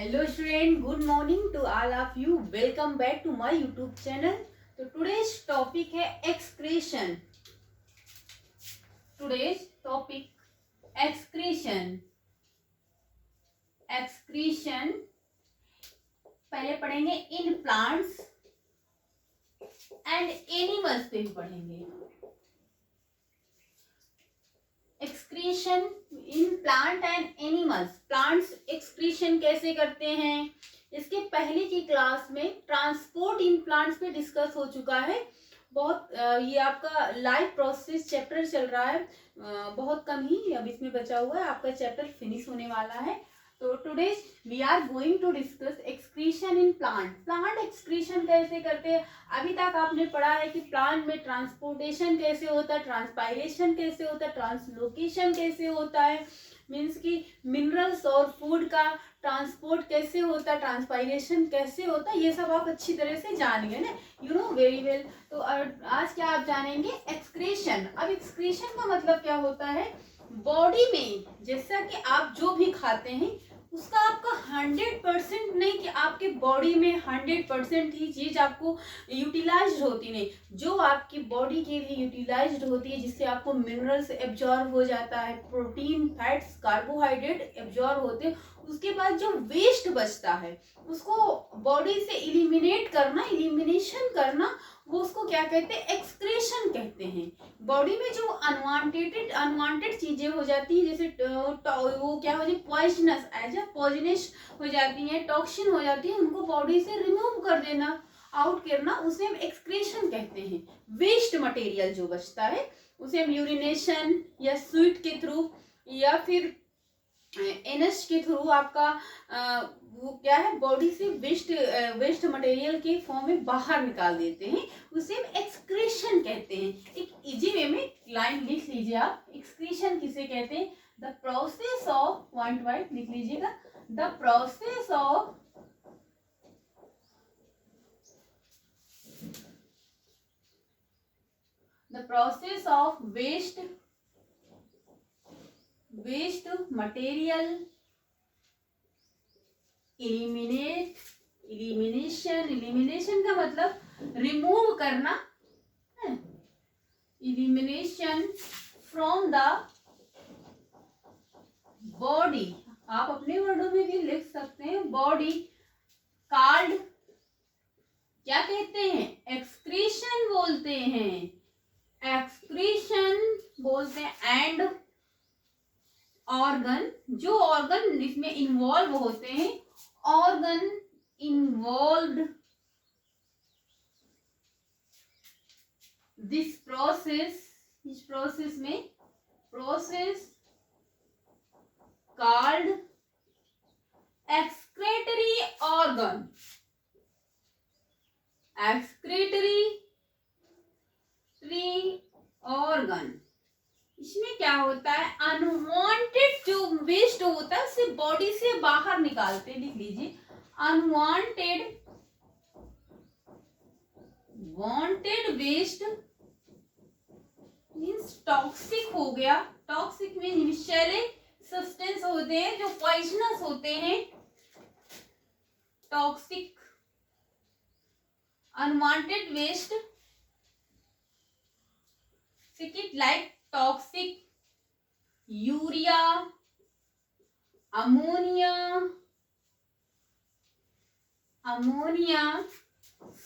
Hello student, good morning to all of you. Welcome back to my YouTube channel. तो today's topic है excretion. Today's topic excretion. Excretion पहले पढ़ेंगे in plants and animals पे भी पढ़ेंगे. Excretion in plant and animals. Plants excretion कैसे करते हैं, इसके पहले की क्लास में ट्रांसपोर्ट इन प्लांट्स पे डिस्कस हो चुका है. बहुत ये आपका लाइफ प्रोसेस चैप्टर चल रहा है, बहुत कम ही अब इसमें बचा हुआ है, आपका चैप्टर फिनिश होने वाला है. तो today we are going to discuss excretion in plant. Plant excretion कैसे करते हैं. अभी तक आपने पढ़ा है कि प्लांट में ट्रांसपोर्टेशन कैसे होता है, ट्रांसपायरेशन कैसे होता है, ट्रांसलोकेशन कैसे होता है, मीन्स कि मिनरल्स और फूड का ट्रांसपोर्ट कैसे होता है, ट्रांसपायरेशन कैसे होता है, ये सब आप अच्छी तरह से जान गए ना, यू नो वेरी वेल. तो आज क्या आप जानेंगे एक्सक्रीशन. अब एक्सक्रीशन का मतलब क्या होता है, बॉडी में जैसा कि आप जो भी खाते हैं उसका आपका 100% नहीं कि आपके बॉडी में 100% ही चीज आपको यूटिलाइज्ड होती नहीं, जो आपकी बॉडी के लिए यूटिलाइज्ड होती है, जिससे आपको मिनरल्स एब्जॉर्ब हो जाता है, प्रोटीन फैट्स कार्बोहाइड्रेट एब्जॉर्ब होते हैं, उसके बाद जो वेस्ट बचता है उसको बॉडी से इलिमिनेट करना, इलिमिनेशन करना, वो उसको क्या कहते हैं, एक्सक्रेशन कहते हैं. बॉडी में जो अनवांटेड चीजें हो जाती है, जैसे वो क्या हो जाए पॉइजनस, एज ए पॉइजनस हो जाती है, टॉक्सिन हो जाती है, उनको बॉडी से रिमूव कर देना, आउट करना, उसे हम एक्सक्रेशन कहते हैं. वेस्ट मटेरियल जो बचता है उसे हम यूरिनेशन या स्वीट के थ्रू या फिर एनएस के थ्रू आपका वो क्या है बॉडी से वेस्ट मटेरियल के फॉर्म में बाहर निकाल देते हैं, उसे हम एक्सक्रीशन कहते हैं. एक इजी वे में लाइन लिख लीजिए आप, एक्सक्रीशन किसे कहते हैं. The process of point wise लिख लीजिएगा, the process of waste material elimination का मतलब रिमूव करना, इलिमिनेशन फ्रॉम द बॉडी. आप अपने वर्डों में भी लिख सकते हैं, बॉडी कॉल्ड क्या कहते हैं, एक्सक्रीशन बोलते हैं, एक्सक्रीशन बोलते हैं. एंड ऑर्गन, जो ऑर्गन इसमें इन्वॉल्व होते हैं, ऑर्गन इन्वॉल्व्ड दिस प्रोसेस, इस प्रोसेस में process called excretory organ. Excretory organ, इसमें क्या होता है, अनवांटेड जो वेस्ट होता है उसे बॉडी से बाहर निकालते. लिख लीजिए, वांटेड वेस्ट मीन्स टॉक्सिक हो गया. टॉक्सिक मीन विषैले सब्सटेंस होते हैं जो पॉइजनस होते हैं, toxic unwanted waste like toxic urea, ammonia,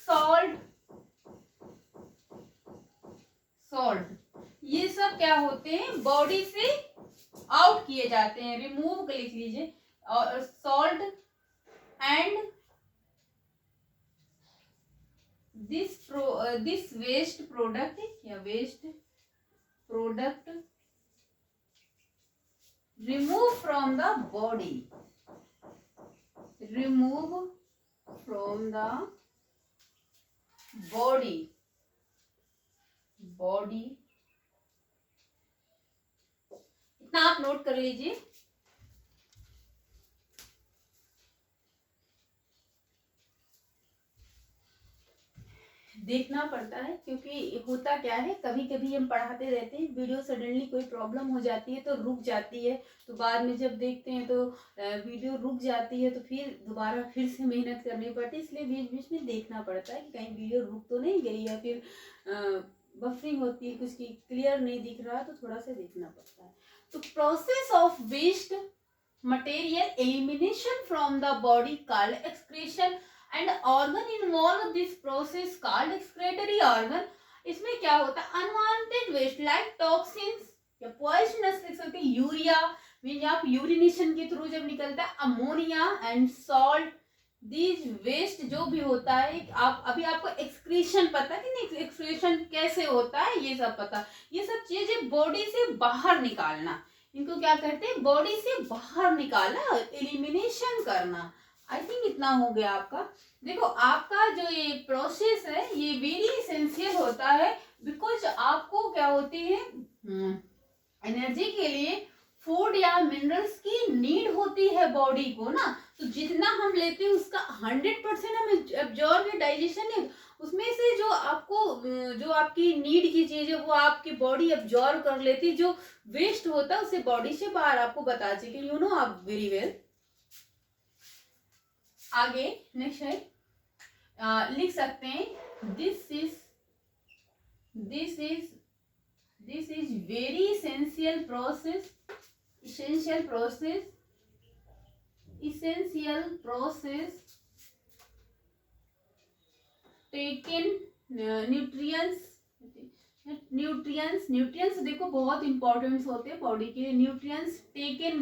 salt, ये सब क्या होते हैं, बॉडी से आउट किए जाते हैं, रिमूव लिख लीजिए. और salt and this waste product या waste product remove from the body, remove from the body. इतना आप नोट कर लीजिए. देखना पड़ता है, क्योंकि होता क्या है, कभी कभी हम पढ़ाते रहते हैं, वीडियो सडनली कोई प्रॉब्लम हो जाती है तो रुक जाती है, तो बाद में जब देखते हैं तो वीडियो रुक जाती है, तो फिर दोबारा फिर से मेहनत करनी पड़ती है। इसलिए बीच बीच में देखना पड़ता है कि कहीं वीडियो रुक तो नहीं गई है, फिर बफरिंग होती है, कुछ की क्लियर नहीं दिख रहा, तो थोड़ा सा देखना पड़ता है। तो process of waste material elimination from the body called excretion and organ involve this process called excretory organ. इसमें क्या होता है, अनवांटेड वेस्ट लाइक टॉक्सिन्स या पॉइजनस लिख सकते हैं, यूरिया मीन आप यूरिनेशन के थ्रू जब निकलता है, ammonia and salt, these waste जो भी होता है, आप अभी आपको एक्सक्रीशन पता है कि नहीं, एक्सक्रीशन कैसे होता है ये सब पता, ये सब चीजें बॉडी से बाहर निकालना, इनको क्या कहते हैं, बॉडी से बाहर निकालना, एलिमिनेशन करना। आई थिंक इतना हो गया आपका। देखो आपका जो ये प्रोसेस है ये वेरी इसेंशियल होता है, बिकॉज आपको क्या होती है, एनर्जी के लिए फूड या मिनरल्स की नीड होती है बॉडी को ना, तो जितना हम लेते हैं उसका 100% हम एब्जॉर्ब या डाइजेशन है, उसमें से जो आपको जो आपकी नीड की चीज है वो आपकी बॉडी एब्जॉर्ब कर लेती है, जो वेस्ट होता है उसे बॉडी से बाहर आपको बता सके, यू नो आप वेरी वेल। आगे नेक्स्ट है, लिख सकते हैं this is very essential process taken nutrients देखो बहुत इंपॉर्टेंट होते हैं बॉडी के, न्यूट्रिएंट्स टेकन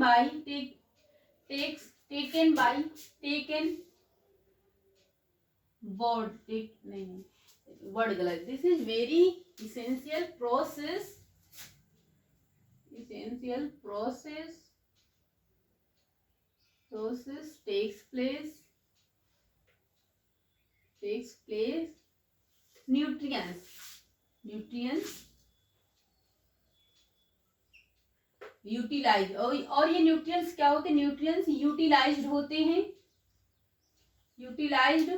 वर्ड गलत, this is very essential process takes place nutrients utilise, और ये न्यूट्रिएंट्स क्या होते हैं, न्यूट्रिएंट्स यूटिलाइज्ड होते हैं, यूटिलाइज्ड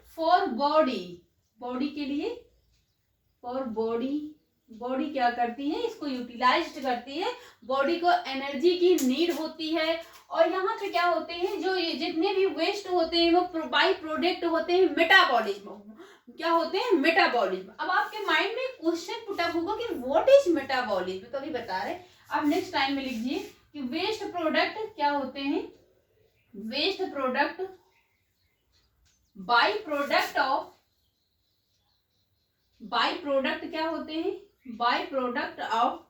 फॉर बॉडी के लिए, फॉर बॉडी क्या करती है, इसको यूटिलाइज्ड करती है, बॉडी को एनर्जी की नीड होती है। और यहाँ पे क्या होते हैं, जो ये जितने भी वेस्ट होते हैं वो बाई प्रोडक्ट होते हैं मेटाबॉलिज्म, क्या होते हैं, मेटाबॉलिज्म। अब आपके माइंड में क्वेश्चन पुटअप होगा कि व्हाट इज मेटाबॉलिज्म, तो अभी बता रहे, आप नेक्स्ट टाइम में लीजिए कि वेस्ट प्रोडक्ट क्या होते हैं, वेस्ट प्रोडक्ट बाई प्रोडक्ट क्या होते हैं, बाई प्रोडक्ट ऑफ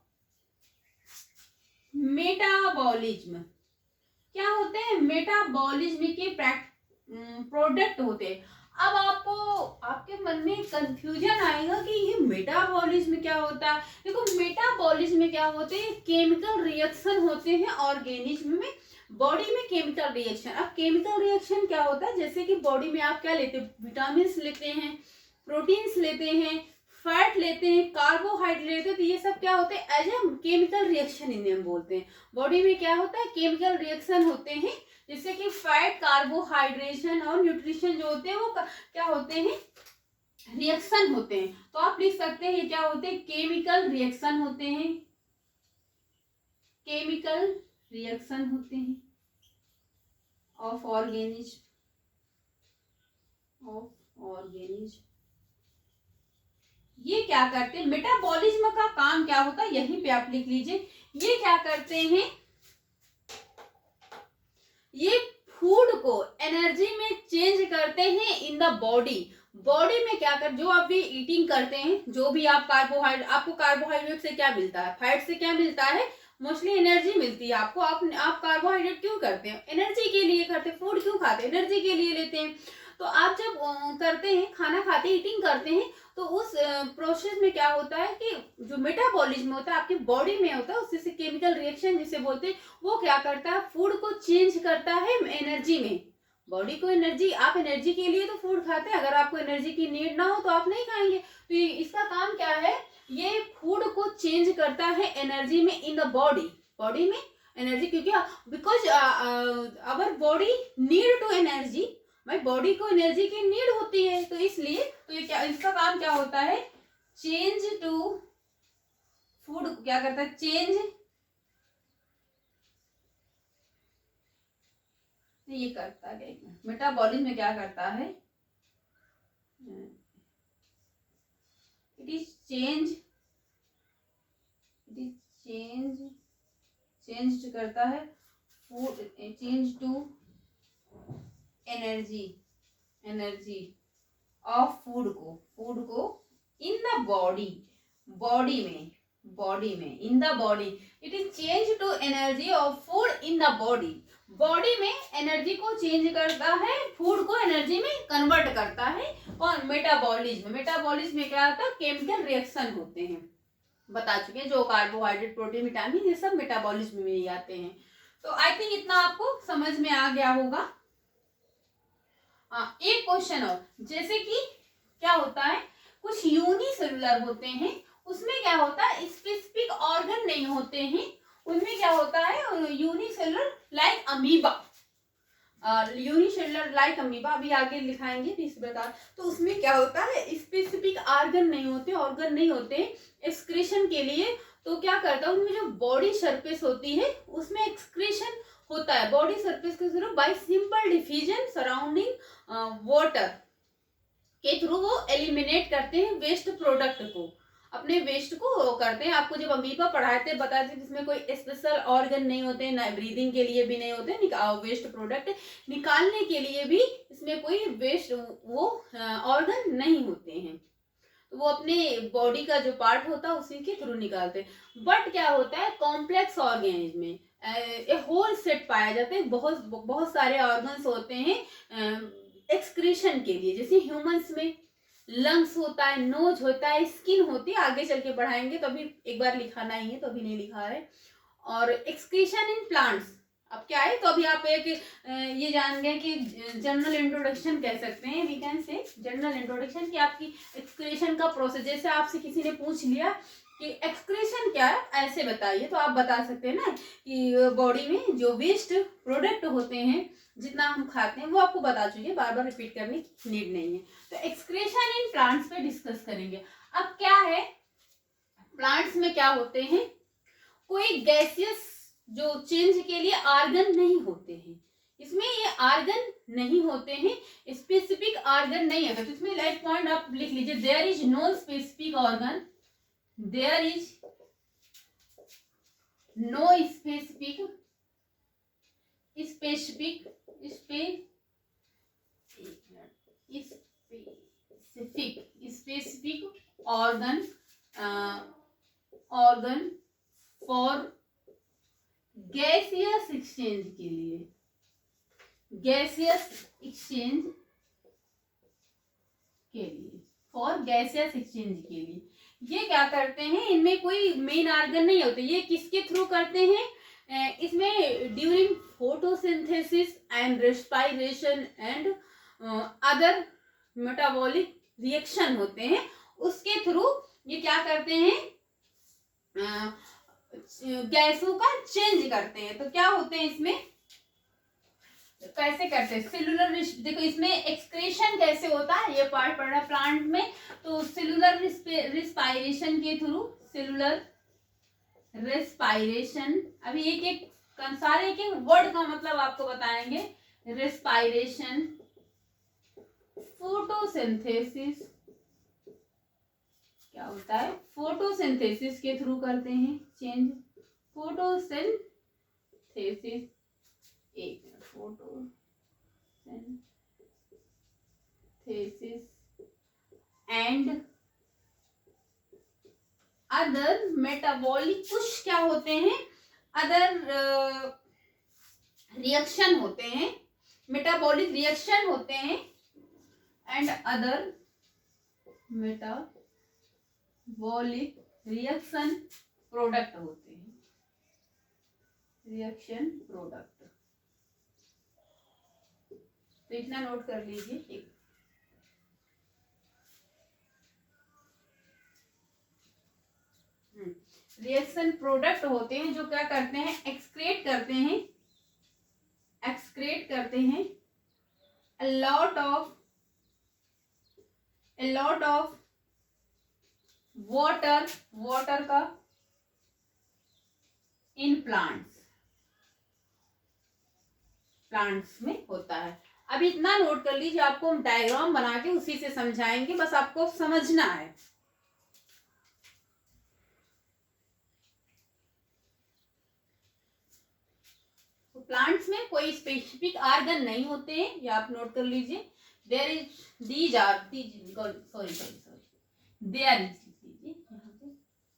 मेटाबॉलिज्म, क्या होते हैं, मेटाबॉलिज्म के प्रोडक्ट होते हैं। अब आपको आपके मन में कंफ्यूजन आएगा कि ये मेटाबॉलिज्म क्या होता है। देखो मेटाबॉलिज्म में क्या होते हैं, केमिकल रिएक्शन होते हैं ऑर्गेनिज्म में, बॉडी में केमिकल रिएक्शन। अब केमिकल रिएक्शन क्या होता है, जैसे कि बॉडी में आप क्या लेते हैं, विटामिन लेते हैं, प्रोटीन्स लेते हैं, फैट लेते हैं, कार्बोहाइड्रेट लेते हैं, तो ये सब क्या होते हैं, एज ए केमिकल रिएक्शन इन्हें हम बोलते हैं। बॉडी में क्या होता है, केमिकल रिएक्शन होते हैं, जैसे कि फैट, कार्बोहाइड्रेशन और न्यूट्रिशन जो होते हैं वो क्या होते हैं, रिएक्शन होते हैं। तो आप लिख सकते हैं ये क्या होते हैं, केमिकल रिएक्शन होते हैं, केमिकल रिएक्शन होते हैं ऑफ ऑर्गेनिज्म, ये क्या करते हैं, मेटाबॉलिज्म का काम क्या होता है, यहीं पे आप लिख लीजिए, ये क्या करते हैं, ये फूड को एनर्जी में चेंज करते हैं इन द बॉडी में क्या कर, जो आप भी ईटिंग करते हैं, जो भी आप आपको कार्बोहाइड्रेट से क्या मिलता है, फैट से क्या मिलता है, मोस्टली एनर्जी मिलती है आपको। आप कार्बोहाइड्रेट क्यों करते हैं, एनर्जी के लिए करते हैं, फूड क्यों खाते हैं, एनर्जी के लिए लेते हैं। तो आप जब करते हैं, खाना खाते हैं, ईटिंग करते हैं, तो उस प्रोसेस में क्या होता है कि जो मेटाबॉलिज्म होता है आपकी बॉडी में होता है, उससे केमिकल रिएक्शन जिसे बोलते हैं, वो क्या करता है, फूड को चेंज करता है एनर्जी में। बॉडी को एनर्जी, आप एनर्जी के लिए तो फूड खाते हैं, अगर आपको एनर्जी की नीड ना हो तो आप नहीं खाएंगे। तो इसका काम क्या है, ये फूड को चेंज करता है एनर्जी में इन द बॉडी में एनर्जी, क्योंकि because our body need to energy, भाई बॉडी को एनर्जी की नीड होती है, तो इसलिए तो ये क्या, इसका काम क्या होता है, चेंज टू फूड क्या करता है, चेंज, ये करता है मेटाबॉलिज्म में क्या करता है, it is change, it is change करता है food, change to energy, energy of food को इन द बॉडी, बॉडी में in the body, it is change to energy of food in the body, body में energy को change करता है, food को energy में कन्वर्ट करता है। और मेटाबॉलिज्म, मेटाबॉलिज्म में क्या होता है, केमिकल रिएक्शन होते हैं, बता चुके हैं, जो कार्बोहाइड्रेट, प्रोटीन, विटामिन, ये सब मेटाबॉलिज्म में ही आते हैं। तो आई थिंक इतना आपको समझ में आ गया होगा। एक क्वेश्चन और, जैसे कि क्या होता है, कुछ यूनिसेलुलर होते हैं, उसमें क्या होता है, स्पेसिफिक ऑर्गन नहीं होते हैं, उनमें क्या होता है, unicellular like amoeba, unicellular like amoeba अभी आगे लिखाएंगे इस प्रकार। तो उसमें क्या होता है, स्पेसिफिक ऑर्गन नहीं होते एक्सक्रीशन के लिए, तो क्या करता है, उनमें जो बॉडी सरफेस होती है उसमें एक्सक्रीशन होता है, बॉडी सरफेस के through bye simple diffusion surrounding water के थ्रू वो एलिमिनेट करते हैं वेस्ट प्रोडक्ट को, अपने वेस्ट को करते हैं। आपको जब अमीबा पढ़ाए थे बताए थे जिसमें कोई स्पेशल ऑर्गन नहीं होते, ना ब्रीदिंग के लिए भी नहीं होते, वेस्ट प्रोडक्ट निकालने के लिए भी इसमें कोई वेस्ट वो ऑर्गन नहीं होते हैं, तो वो अपने बॉडी का जो पार्ट होता है उसी के थ्रू निकालते हैं। बट क्या होता है, कॉम्प्लेक्स ऑर्गेनिज्म में होल सेट पाया जाता है, बहुत सारे ऑर्गन्स होते हैं एक्सक्रीशन के लिए, जैसे ह्यूमंस में लंग्स होता है, नोज होता है, स्किन होती है, आगे चल के पढ़ाएंगे तो अभी एक बार लिखाना ही है, तो अभी नहीं लिखा है। और एक्सक्रीशन इन प्लांट्स, अब क्या है, तो अभी आप एक ये जान गए कि जनरल इंट्रोडक्शन कह सकते हैं, we can say general introduction, कि आपकी एक्सक्रीशन का प्रोसेस, जैसे आपसे किसी ने पूछ लिया कि एक्सक्रीशन क्या है, ऐसे बताइए, तो आप बता सकते हैं ना कि बॉडी में जो वेस्ट प्रोडक्ट होते हैं जितना हम खाते हैं वो आपको बता चुके, बार बार रिपीट करने की नीड नहीं है। तो एक्सक्रीशन इन प्लांट्स पे डिस्कस करेंगे। अब क्या है, प्लांट्स में क्या होते हैं, कोई गैसियस जो चेंज के लिए आर्गन नहीं होते हैं, इसमें ये आर्गन नहीं होते हैं, स्पेसिफिक आर्गन नहीं है, तो इसमें लाइक पॉइंट आप लिख लीजिए, there is no specific organ, there is no specific organ for gaseous exchange के लिए, फॉर गैसियस एक्सचेंज के लिए ये क्या करते हैं, इनमें कोई मेन ऑर्गन नहीं होते, ये किसके थ्रू करते हैं, इसमें during photosynthesis and respiration and other metabolic reaction होते हैं, उसके थ्रू ये क्या करते हैं, गैसों का चेंज करते हैं। तो क्या होते हैं इसमें, कैसे करते हैं, सेलुलर, देखो इसमें एक्सक्रीशन कैसे होता है, ये पार्ट पढ़ रहा है प्लांट में, तो सेलुलर रिस्पायरेशन के थ्रू, सेलुलर रेस्पायरेशन, अभी एक एक सारे एक वर्ड का मतलब आपको बताएंगे, रेस्पायरेशन, फोटोसिंथेसिस, क्या होता है, फोटोसिंथेसिस के थ्रू करते हैं चेंज, फोटोसिंथेसिस, एक minute, photosynthesis and other metabolic, कुछ क्या होते हैं, अदर रिएक्शन होते हैं, मेटाबॉलिक रिएक्शन होते हैं, and other metabolic reaction product होते हैं, रिएक्शन प्रोडक्ट, तो इतना नोट कर लीजिए। रिएक्शन प्रोडक्ट होते हैं जो क्या करते हैं, एक्सक्रीट करते हैं a lot of water का इन प्लांट्स में होता है। अब इतना नोट कर लीजिए, आपको हम डायग्राम बना के उसी से समझाएंगे, बस आपको समझना है। तो प्लांट्स में कोई स्पेसिफिक ऑर्गन नहीं होते हैं, ये आप नोट कर लीजिए। There is these are there is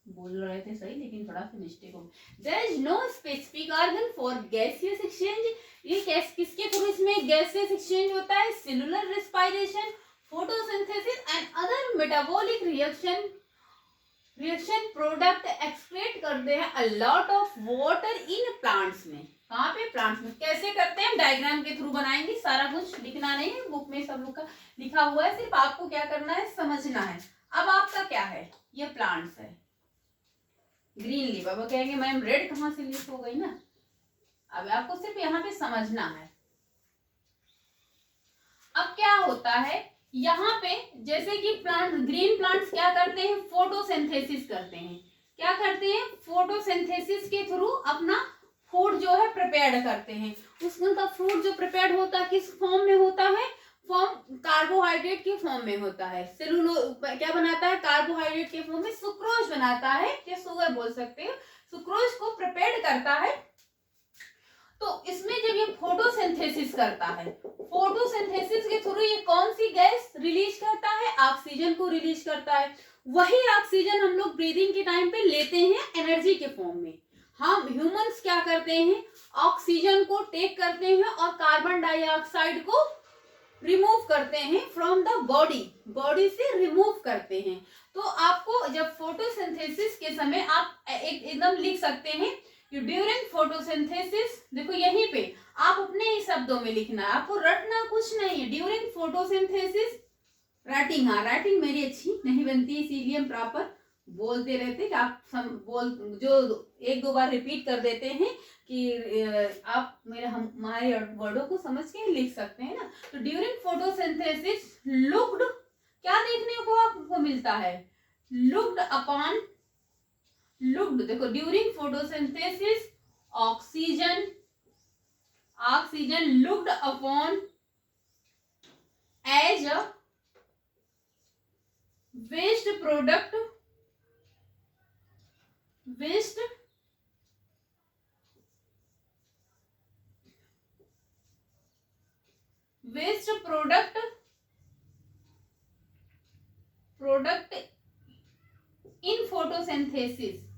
बोल रहे थे सही, लेकिन थोड़ा सा मिस्टेक हो। There is no specific organ for gaseous exchange. ये किसके थ्रू इसमें गैसियस एक्सचेंज होता है? Cellular respiration, photosynthesis and other metabolic reaction product excrete करते हैं a lot of water in plants में। कहाँ पे? प्लांट्स में। कैसे करते हैं? डायग्राम के थ्रू बनाएंगे, सारा कुछ लिखना नहीं है, बुक में सब लोग का लिखा हुआ है, सिर्फ आपको क्या करना है, समझना है। अब आपका क्या है, ये प्लांट्स है, ग्रीन लीफ। अब कहेंगे मैम रेड कहाँ से लीफ हो गई ना, अब आपको सिर्फ यहाँ पे समझना है। अब क्या होता है यहाँ पे, जैसे कि प्लांट, ग्रीन प्लांट्स क्या करते हैं? फोटोसिंथेसिस करते हैं। क्या करते हैं? फोटोसिंथेसिस के थ्रू अपना फूड जो है प्रिपेयर करते हैं। उसका फूड जो प्रिपेयर होता है किस फॉर्म में होता है? फॉर्म कार्बोहाइड्रेट के फॉर्म में होता है। सेलुलो क्या बनाता है? कार्बोहाइड्रेट के फॉर्म में सुक्रोज बनाता है, या शुगर बोल सकते हैं। सुक्रोज को प्रिपेयर करता है। तो इसमें जब ये फोटोसिंथेसिस करता है, फोटोसिंथेसिस के थ्रू ये कौन सी गैस रिलीज करता है? ऑक्सीजन को रिलीज करता है। वही ऑक्सीजन हम लोग ब्रीदिंग के टाइम पे लेते हैं एनर्जी के फॉर्म में। हम ह्यूमंस क्या करते हैं? ऑक्सीजन को टेक करते हैं और कार्बन डाइऑक्साइड को रिमूव करते हैं फ्रॉम द बॉडी से रिमूव करते हैं। तो आपको जब फोटोसिंथेसिस के समय आप एकदम लिख सकते हैं ड्यूरिंग फोटोसिंथेसिस, देखो यहीं पे आप अपने ही शब्दों में लिखना है, आपको रटना कुछ नहीं है। ड्यूरिंग फोटोसिंथेसिस, राइटिंग, हाँ राइटिंग मेरी अच्छी नहीं बनती, इसीलिए हम प्रॉपर बोलते रहते कि आप जो एक दो बार रिपीट कर देते हैं कि आप हमारे वर्डों को समझ के लिख सकते हैं ना। तो ड्यूरिंग फोटोसिंथेसिस लुक्ड, क्या देखने को आपको मिलता है? लुक्ड, देखो during photosynthesis oxygen looked upon as a waste product in photosynthesis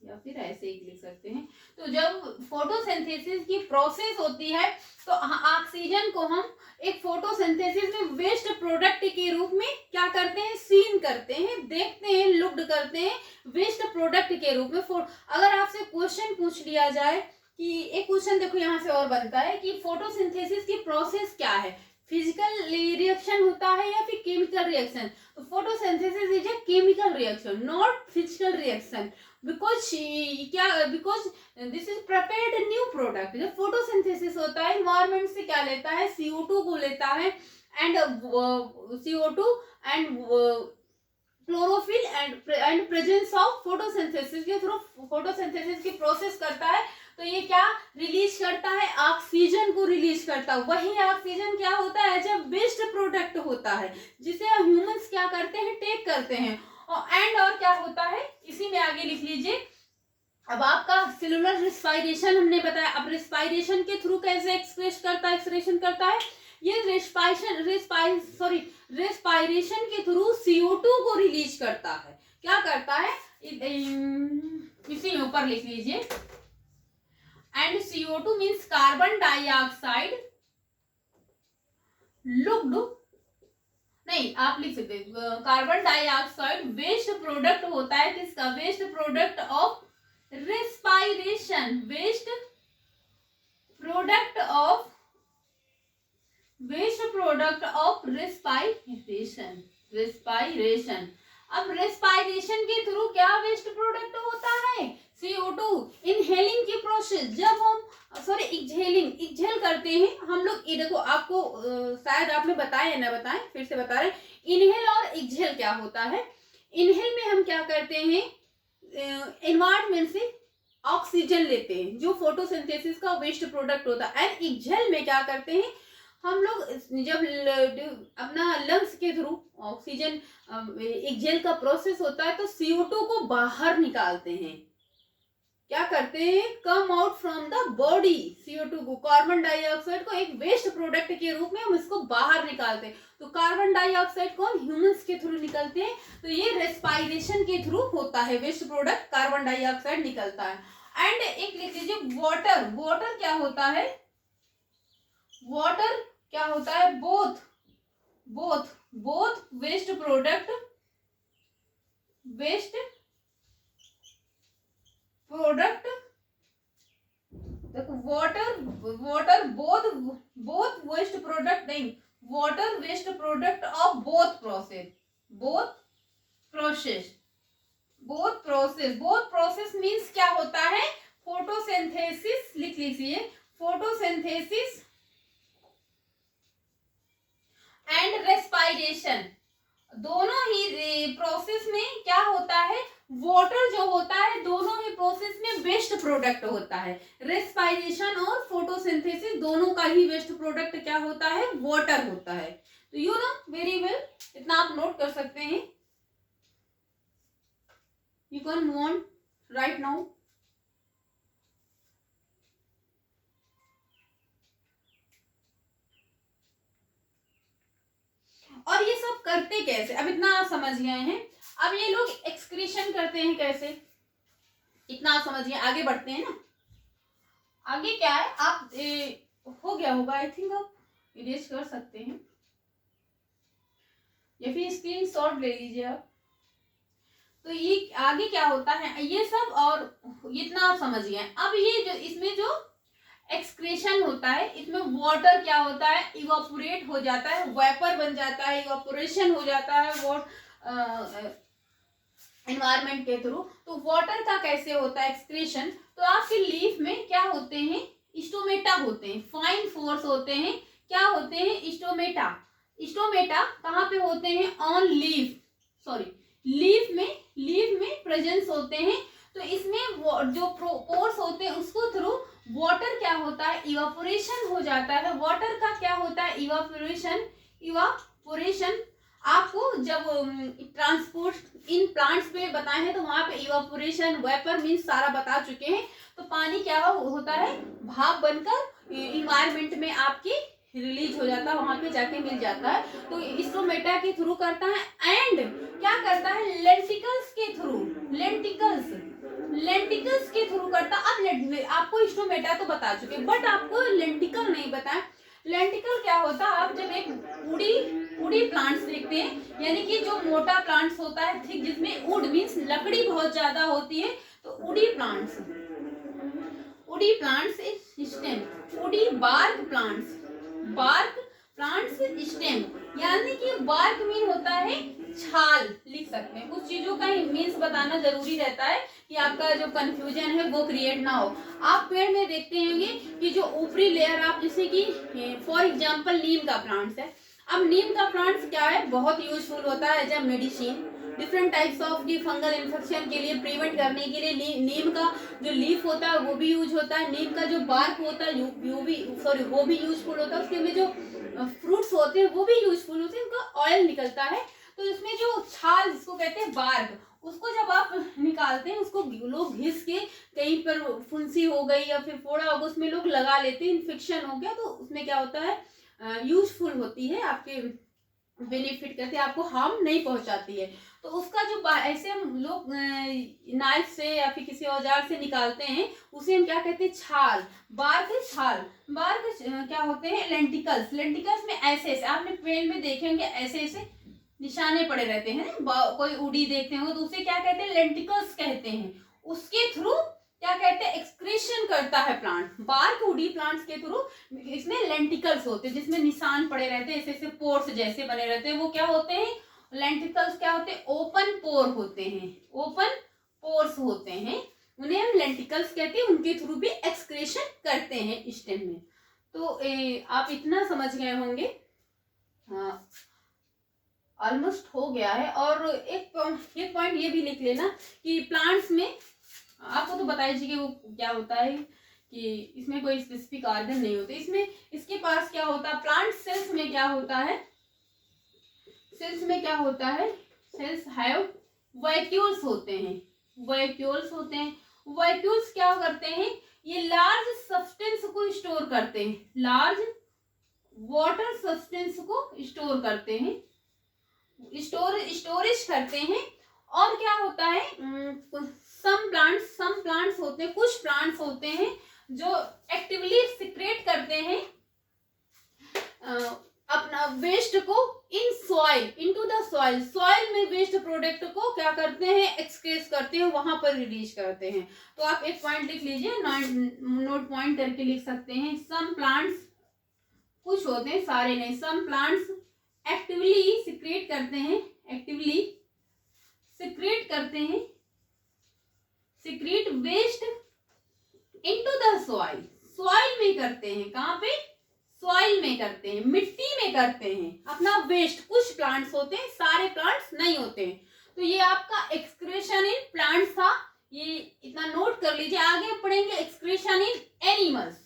या फिर ऐसे ही लिख सकते हैं। तो जब फोटोसिंथेसिस की प्रोसेस होती है तो ऑक्सीजन को हम एक फोटोसिंथेसिस में वेस्ट प्रोडक्ट के रूप में क्या करते हैं? सीन करते हैं, देखते हैं, लुक्ड करते हैं वेस्ट प्रोडक्ट के रूप में। अगर आपसे क्वेश्चन पूछ लिया जाए कि एक क्वेश्चन देखो यहाँ से और बनता है कि फोटोसिंथेसिस की प्रोसेस क्या है, फिजिकल रिएक्शन होता है या फिर केमिकल रिएक्शन? तो photosynthesis is a chemical reaction, not physical reaction, because this is prepared new product. जब फोटोसिंथेसिस होता है एनवायरमेंट से क्या लेता है? CO2 को लेता है and CO2 and chlorophyll and presence of photosynthesis के थ्रू फोटोसिंथेसिस की प्रोसेस करता है। तो ये क्या रिलीज करता है? ऑक्सीजन को रिलीज करता है। वही ऑक्सीजन क्या होता है? जब वेस्ट प्रोडक्ट होता है जिसे ह्यूमंस क्या करते हैं? टेक करते हैं। और क्या होता है इसी में आगे लिख लीजिए। अब आपका सेलुलर रेस्पिरेशन हमने बताया। अब रेस्पिरेशन के थ्रू कैसे एक्सक्रेशन करता है? ये रेस्पिरेशन के थ्रू CO2 को रिलीज करता है। क्या करता है? इसी में ऊपर लिख लीजिए। And CO2 means carbon dioxide looked, नहीं आप लिख सकते कार्बन डाइऑक्साइड वेस्ट प्रोडक्ट होता है। किसका? Waste product of respiration, waste product of respiration. अब रेस्पिरेशन के थ्रू क्या वेस्ट प्रोडक्ट होता है? CO2 इनहेलिंग की प्रोसेस, जब हम एक्सहेल करते हैं हम लोग। ये देखो आपको शायद आपने बताया ना, बताएं फिर से बता रहे, इनहेल और एक्सहेल क्या होता है। इनहेल में हम क्या करते हैं, एनवायरमेंट से ऑक्सीजन लेते हैं जो फोटोसिंथेसिस का वेस्ट प्रोडक्ट होता है। एंड एक्सहेल में क्या करते हैं हम लोग, जब अपना लंग्स के थ्रू ऑक्सीजन एक्सहेल का प्रोसेस होता है तो CO2 को बाहर निकालते हैं। क्या करते हैं, come out from the body. CO2 को, कार्बन डाइऑक्साइड को एक वेस्ट प्रोडक्ट के रूप में हम इसको बाहर निकालते हैं। तो कार्बन डाइऑक्साइड कौन, ह्यूमंस के थ्रू निकलते हैं। तो ये रेस्पायरेशन के थ्रू होता है, वेस्ट प्रोडक्ट कार्बन डाइऑक्साइड निकलता है। एंड एक लिख लीजिए वाटर। वाटर क्या होता है, वाटर क्या होता है, बोथ वेस्ट प्रोडक्ट देखो वाटर बोथ वेस्ट प्रोडक्ट नहीं, water waste product of both process means क्या होता है, फोटोसिंथेसिस। लिख लीजिए, फोटोसिंथेसिस एंड रेस्पायरेशन, दोनों ही प्रोसेस में क्या होता है, वाटर जो होता है दोनों ही प्रोसेस में वेस्ट प्रोडक्ट होता है। रेस्पायरेशन और फोटोसिंथेसिस दोनों का ही वेस्ट प्रोडक्ट क्या होता है, वाटर होता है। तो यू नो वेरी वेल, इतना आप नोट कर सकते हैं। You can move on right now. और ये सब करते कैसे, अब इतना आप समझ गए हैं। अब ये लोग एक्सक्रीशन करते हैं कैसे, इतना आप समझ गए। आगे बढ़ते हैं ना, आगे क्या है, आप हो गया होगा आई थिंक, आप इरेज कर सकते हैं या फिर स्क्रीन शॉट ले लीजिए आप। तो ये आगे क्या होता है ये सब, और इतना आप समझ गए। अब ये जो इसमें जो एक्सक्रीशन होता है, इसमें वाटर क्या होता है, इवापोरेट हो जाता है, वेपर बन जाता है, इवापोरेशन हो जाता है वो एनवायरमेंट के थ्रू। तो वाटर का कैसे होता है एक्सक्रीशन, तो आपके लीफ में क्या होते हैं, स्टोमेटा होते हैं, फाइन फोर्स होते हैं। क्या होते हैं, स्टोमेटा कहाँ पे होते हैं, ऑन लीफ, सॉरी लीफ में प्रेजेंस होते हैं। तो इसमें जो पोर्स होते हैं उसको थ्रू वाटर क्या होता है, इवापोरेशन हो जाता है। वाटर का क्या होता है, इवापोरेशन आपको जब ट्रांसपोर्ट इन प्लांट्स पे बताए हैं तो वहां पे इवापोरेशन, वेपर मीन्स सारा बता चुके हैं। तो पानी क्या होता है, भाप बनकर इन्वायरमेंट में आपकी रिलीज हो जाता है, वहां पे जाके मिल जाता है। तो स्टोमेटा के थ्रू करता है। एंड क्या करता है, लेंटिकल्स के थ्रू करता। अब आपको स्टोमेटा तो बता चुके, बट आपको लेंटिकल नहीं बताया। लेंटिकल क्या होता है, आप जब एक उड़ी प्लांट्स देखते हैं, यानी कि जो मोटा प्लांट्स होता है ठीक, जिसमें वुड मीन्स लकड़ी बहुत ज्यादा होती है, तो उड़ी प्लांट्स स्टेम, उड़ी बार्क प्लांट्स स्टेम, यानी कि बार्क मीन होता है छाल, लिख सकते हैं। कुछ चीजों का मीन्स बताना जरूरी रहता है कि आपका जो कंफ्यूजन है वो क्रिएट ना हो। आप पेड़ में देखते होंगे कि जो ऊपरी लेयर, आप जैसे कि फॉर एग्जांपल नीम का प्लांट्स है। अब नीम का प्लांट्स क्या है, बहुत यूजफुल होता है as a medicine, different types of की फंगल इन्फेक्शन के लिए प्रिवेंट करने के लिए। नीम का जो लीफ होता है वो भी यूज होता है, नीम का जो बार्क होता है वो भी यूजफुल होता है, उसके में जो फ्रूट्स होते हैं वो भी यूजफुल होते हैं, उनका ऑयल निकलता है। तो इसमें जो छाल जिसको कहते हैं बार्क, उसको जब आप निकालते हैं उसको लोग घिस के कहीं पर फुंसी हो गई या फिर फोड़ा हो गया उसमें लोग लगा लेते हैं, इन्फेक्शन हो गया तो उसमें क्या होता है, यूजफुल होती है, आपके बेनिफिट करती है, आपको हार्म नहीं पहुंचाती है। तो उसका जो ऐसे हम लोग नाइफ से या फिर किसी औजार से निकालते हैं उसे हम क्या कहते हैं, छाल, बार्क क्या होते हैं, लेंटिकल्स में ऐसे आपने पेड़ में देखे होंगे ऐसे निशाने पड़े रहते हैं, कोई उड़ी देखते होंगे तो उसे क्या कहते हैं, लेंटिकल्स कहते हैं। उसके थ्रू क्या कहते हैं, एक्सक्रीशन करता है प्लांट, बार्क उडी प्लांट्स के थ्रू। इसमें लेंटिकल्स होते हैं जिसमें निशान पड़े रहते हैं, ऐसे पोर्स जैसे बने रहते हैं, वो क्या होते हैं, लेंटिकल्स क्या होते हैं, ओपन पोर्स होते हैं। उन्हें हम लेंटिकल्स कहते हैं, उनके थ्रू भी एक्सक्रीशन करते हैं स्टेम में। तो आप इतना समझ गए होंगे, ऑलमोस्ट हो गया है। और एक पॉइंट ये भी लिख लेना कि प्लांट्स में आपको तो बता दीजिए कि वो क्या होता है कि इसमें कोई स्पेसिफिक ऑर्गन नहीं होते। इसमें इसके पास क्या होता है, प्लांट सेल्स में क्या होता है, सेल्स में क्या होता है, सेल्स हैव वैक्यूल्स होते हैं, वैक्यूल्स होते हैं। वैक्यूल्स क्या करते हैं, ये लार्ज सब्सटेंस को स्टोर करते हैं, लार्ज वाटर सब्सटेंस को स्टोर करते हैं, स्टोरेज करते हैं। और क्या होता है, सम प्लांट्स होते हैं, कुछ प्लांट्स होते हैं जो एक्टिवली सिक्रेट करते हैं अपना वेस्ट को in soil, into the soil, soil में वेस्ट प्रोडक्ट को क्या करते हैं, एक्सक्रीट करते हैं, वहां पर रिलीज करते हैं। तो आप एक पॉइंट लिख लीजिए, नोट पॉइंट करके लिख सकते हैं, सम प्लांट्स, कुछ होते हैं, सारे नहीं, सम प्लांट्स एक्टिवली सिक्रेट करते हैं, एक्टिवली सिक्रेट करते हैं, secrete waste into the soil, soil में करते हैं, कहां पे, सॉइल में करते हैं, मिट्टी में करते हैं अपना वेस्ट। कुछ प्लांट्स होते हैं, सारे प्लांट्स नहीं होते हैं। तो ये आपका एक्सक्रीशन इन प्लांट्स था, ये इतना नोट कर लीजिए। आगे पढ़ेंगे एक्सक्रीशन इन एनिमल्स।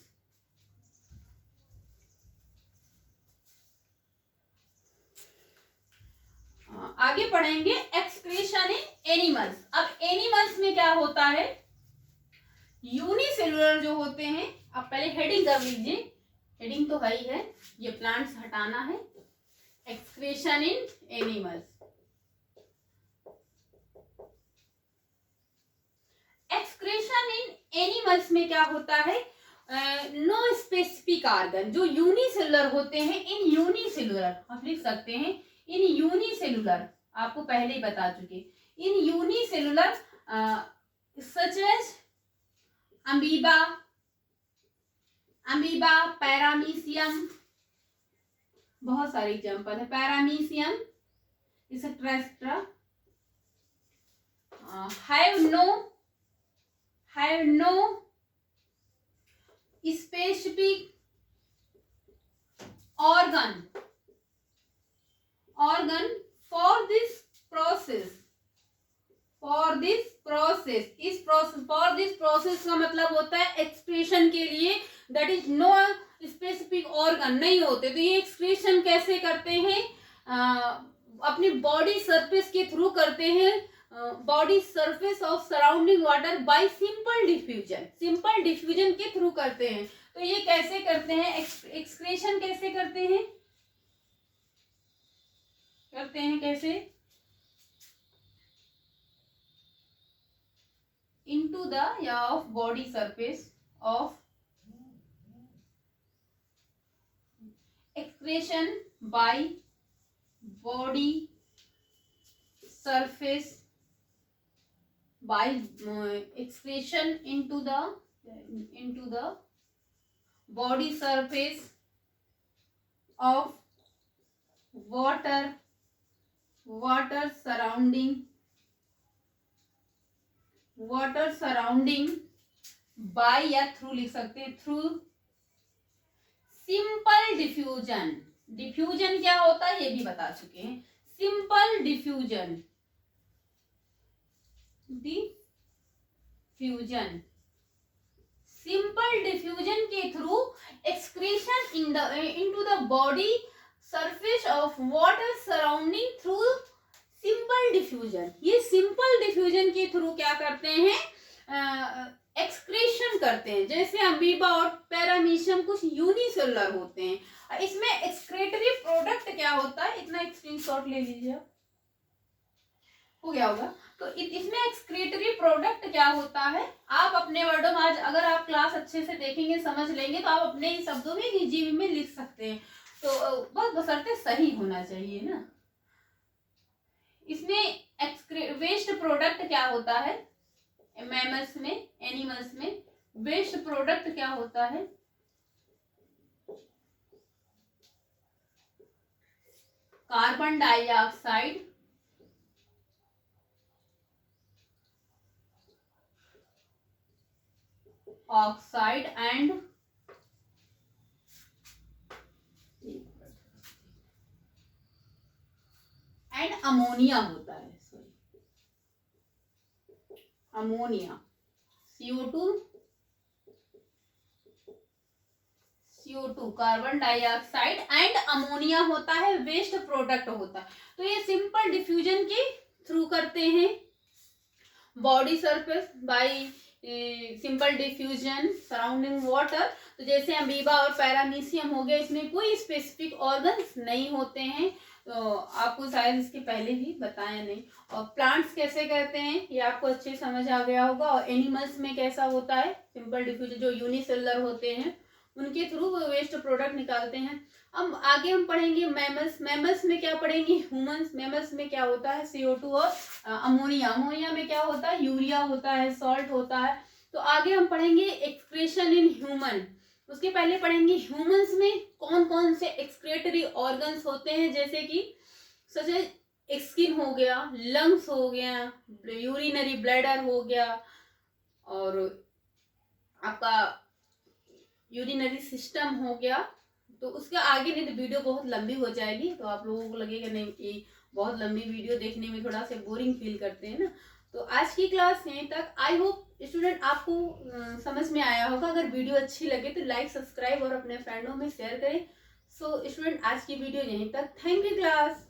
आगे पढ़ेंगे एक्सक्रीशन इन एनिमल्स। अब एनिमल्स में क्या होता है, यूनिसेलुलर जो होते हैं, आप पहले हेडिंग कर लीजिए, हेडिंग तो है ही है, ये प्लांट्स हटाना है। एक्सक्रीशन इन एनिमल्स, एक्सक्रीशन इन एनिमल्स में क्या होता है, नो स्पेसिफिक ऑर्गन, जो यूनिसेलुलर होते हैं, इन यूनिसेलुलर आप लिख सकते हैं, इन यूनिसेलुलर, आपको पहले ही बता चुके, in unicellular such as amoeba, amoeba, paramecium, बहुत सारे एग्जांपल है, paramecium etcetera, have no specific organ for this process, for this process, इस प्रोसेस, for this process का मतलब होता है एक्सक्रीशन के लिए, that is no specific organ नहीं होते। तो ये एक्सक्रीशन कैसे करते हैं, अपनी बॉडी सरफेस के थ्रू करते हैं, body surface of surrounding water bye simple diffusion, simple diffusion के थ्रू करते हैं। तो ये कैसे करते हैं, एक्सक्रीशन कैसे करते हैं, कैसे, into the of body surface of excretion by body surface, by excretion into the body surface of water surrounding by या थ्रू लिख सकते हैं, थ्रू सिंपल डिफ्यूजन। डिफ्यूजन क्या होता है ये भी बता चुके हैं, सिंपल डिफ्यूजन, सिंपल डिफ्यूजन के through excretion into the body surface of water surrounding through simple diffusion. ये सिंपल डिफ्यूजन के थ्रू क्या करते हैं, एक्सक्रीशन करते हैं। जैसे अमीबा और पैरामीशियम कुछ यूनिसेलुलर होते हैं, इसमें एक्सक्रीटरी प्रोडक्ट क्या होता है, इतना एक स्क्रीनशॉट ले लीजिए, हो गया होगा। तो इसमें एक्सक्रीटरी प्रोडक्ट क्या होता है, आप अपने वर्डों में, आज अगर आप क्लास अच्छे से देखेंगे, समझ लेंगे, तो आप अपने ही शब्दों में जीवी में लिख सकते हैं। तो बस बशर्ते सही होना चाहिए ना। इसमें वेस्ट प्रोडक्ट क्या होता है, मैमल्स में, एनिमल्स में वेस्ट प्रोडक्ट क्या होता है, carbon dioxide, oxide and ammonia होता है, sorry ammonia, CO2 carbon dioxide and ammonia होता है, वेस्ट प्रोडक्ट होता है। तो ये सिंपल डिफ्यूजन के थ्रू करते हैं, body surface by simple diffusion surrounding water. तो जैसे अमीबा और पैरामीशियम हो गया, इसमें कोई स्पेसिफिक ऑर्गन्स नहीं होते हैं, तो आपको शायद इसके पहले भी बताया नहीं। और प्लांट्स कैसे करते हैं ये आपको अच्छे समझ आ गया होगा। और एनिमल्स में कैसा होता है, सिंपल डिफ्यूजन जो यूनिसेलुलर होते हैं उनके थ्रू वो वेस्ट प्रोडक्ट निकालते हैं। अब आगे हम पढ़ेंगे मैमल्स। मैमल्स में क्या पढ़ेंगे, ह्यूमंस। मैमल्स में क्या होता है, CO2 और अमोनिया। अमोनिया में क्या होता है, यूरिया होता है, सॉल्ट होता है। तो आगे हम पढ़ेंगे एक्सक्रीशन इन ह्यूमन। उसके पहले पढ़ेंगे ह्यूमंस में कौन कौन से एक्सक्रेटरी ऑर्गन्स होते हैं, जैसे कि सच स्किन हो गया, लंग्स हो गया, यूरिनरी ब्लैडर हो गया, और आपका यूरिनरी सिस्टम हो गया। तो उसके आगे नहीं तो वीडियो बहुत लंबी हो जाएगी, तो आप लोगों को लगेगा नहीं ये बहुत लंबी वीडियो देखने में थोड़ा सा बोरिंग फील करते हैं ना। तो आज की क्लास यहीं तक। आई होप स्टूडेंट आपको समझ में आया होगा। अगर वीडियो अच्छी लगे तो लाइक, सब्सक्राइब और अपने फ्रेंडों में शेयर करें। सो स्टूडेंट आज की वीडियो यहीं तक। Thank you class.